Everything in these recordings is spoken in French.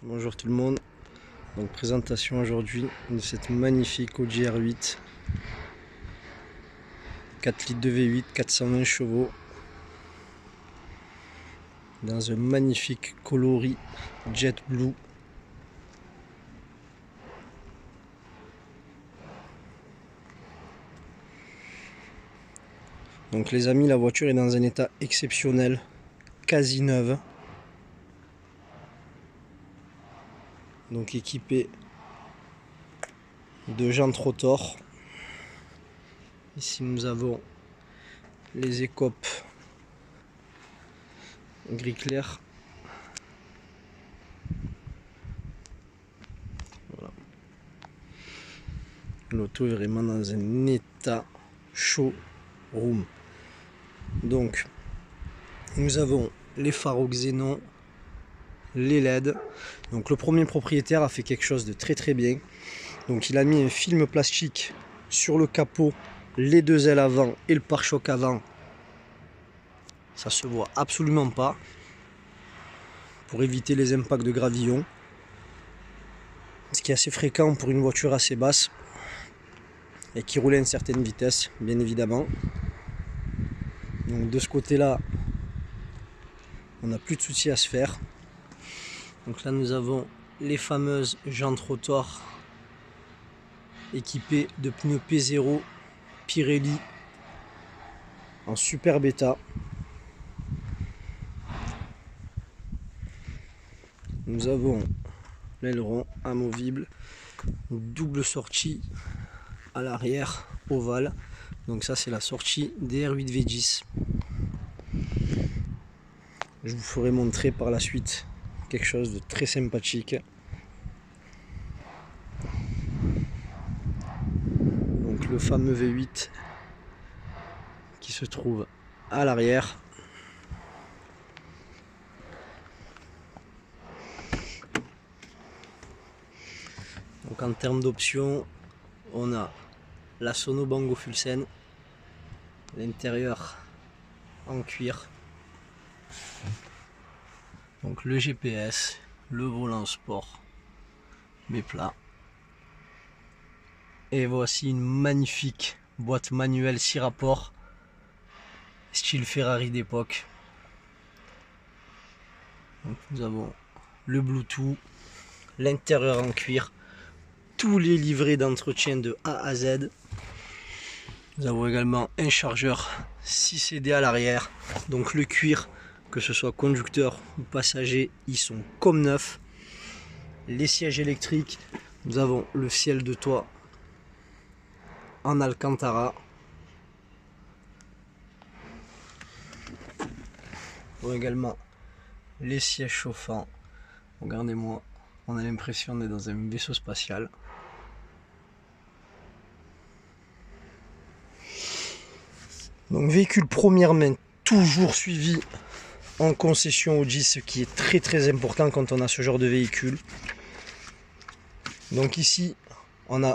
Bonjour tout le monde. Donc présentation aujourd'hui de cette magnifique Audi R8 4 litres de V8, 420 chevaux dans un magnifique coloris jet blue. Donc les amis, la voiture est dans un état exceptionnel, quasi neuve. Donc équipée de jantes rotor. Ici nous avons les écopes gris clair. Voilà. L'auto est vraiment dans un état showroom. Donc nous avons les phares au xénon, les LED. Donc le premier propriétaire a fait quelque chose de très bien. Donc il a mis un film plastique sur le capot, les deux ailes avant et le pare-choc avant. Ça se voit absolument pas, pour éviter les impacts de gravillon, ce qui est assez fréquent pour une voiture assez basse et qui roule à une certaine vitesse, bien évidemment. Donc de ce côté là, on n'a plus de soucis à se faire. Donc là nous avons les fameuses jantes rotor équipées de pneus P0 Pirelli en super bêta. Nous avons l'aileron amovible, double sortie à l'arrière ovale. Donc ça c'est la sortie des R8 V10. Je vous ferai montrer par la suite quelque chose de très sympathique. Donc le fameux V8 qui se trouve à l'arrière. Donc en termes d'options, on a la sono Bang Olufsen, l'intérieur en cuir, donc le GPS, le volant sport, mais plat. Et voici une magnifique boîte manuelle 6 rapports, style Ferrari d'époque. Nous avons le Bluetooth, l'intérieur en cuir, tous les livrets d'entretien de A à Z. Nous avons également un chargeur 6 CD à l'arrière. Donc le cuir, que ce soit conducteur ou passager, ils sont comme neufs. Les sièges électriques, nous avons le ciel de toit en Alcantara. Nous avons également les sièges chauffants. Regardez-moi, on a l'impression d'être dans un vaisseau spatial. Donc véhicule première main, toujours suivi en concession Audi, ce qui est très important quand on a ce genre de véhicule. Donc ici,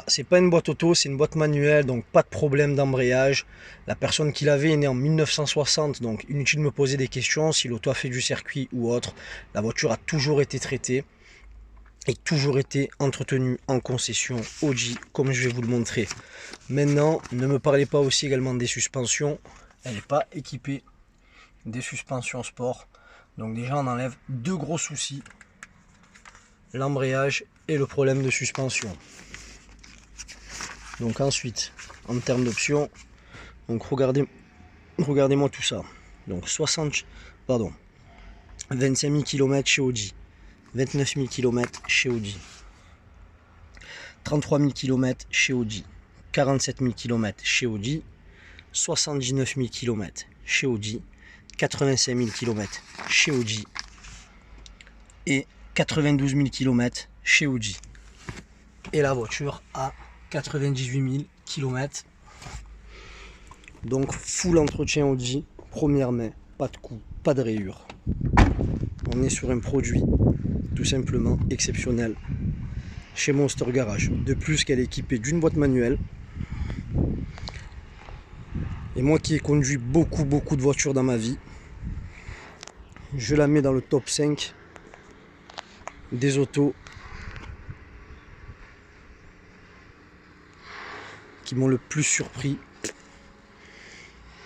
c'est pas une boîte auto, c'est une boîte manuelle, donc pas de problème d'embrayage. La personne qui l'avait est née en 1960, donc inutile de me poser des questions si l'auto a fait du circuit ou autre. La voiture a toujours été traitée et toujours été entretenue en concession Audi, comme je vais vous le montrer. Maintenant, ne me parlez pas aussi également des suspensions. Elle n'est pas équipée des suspensions sport. Donc déjà on enlève deux gros soucis, l'embrayage et le problème de suspension. Donc ensuite, en termes d'options, donc regardez-moi tout ça. Donc 25 000 km chez Audi, 29 000 km chez Audi, 33 000 km chez Audi, 47 000 km chez Audi, 79 000 km chez Audi, 85 000 km chez Audi et 92 000 km chez Audi. Et la voiture a 98 000 km. Donc full entretien Audi, première main, pas de coup, pas de rayures. On est sur un produit tout simplement exceptionnel chez Monster Garage. De plus qu'elle est équipée d'une boîte manuelle. Et moi qui ai conduit beaucoup de voitures dans ma vie, je la mets dans le top 5 des autos qui m'ont le plus surpris.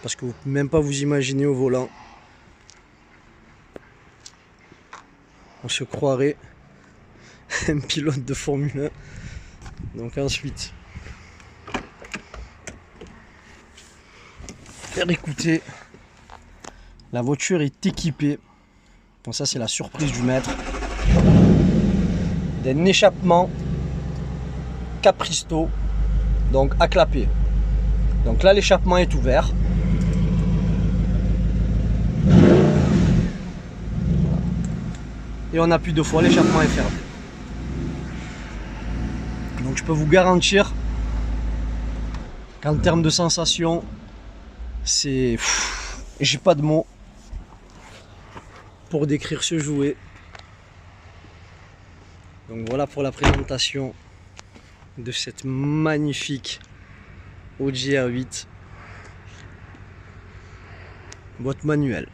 Parce que vous ne pouvez même pas vous imaginer au volant. On se croirait un pilote de Formule 1. Donc ensuite, faire écouter. La voiture est équipée. Donc ça c'est la surprise du maître. D'un échappement Capristo. Donc à clapper. Donc là l'échappement est ouvert. Et on appuie 2 fois, l'échappement est fermé. Donc je peux vous garantir qu'en termes de sensation, c'est... J'ai pas de mots pour décrire ce jouet. Donc voilà pour la présentation de cette magnifique Audi R8 boîte manuelle.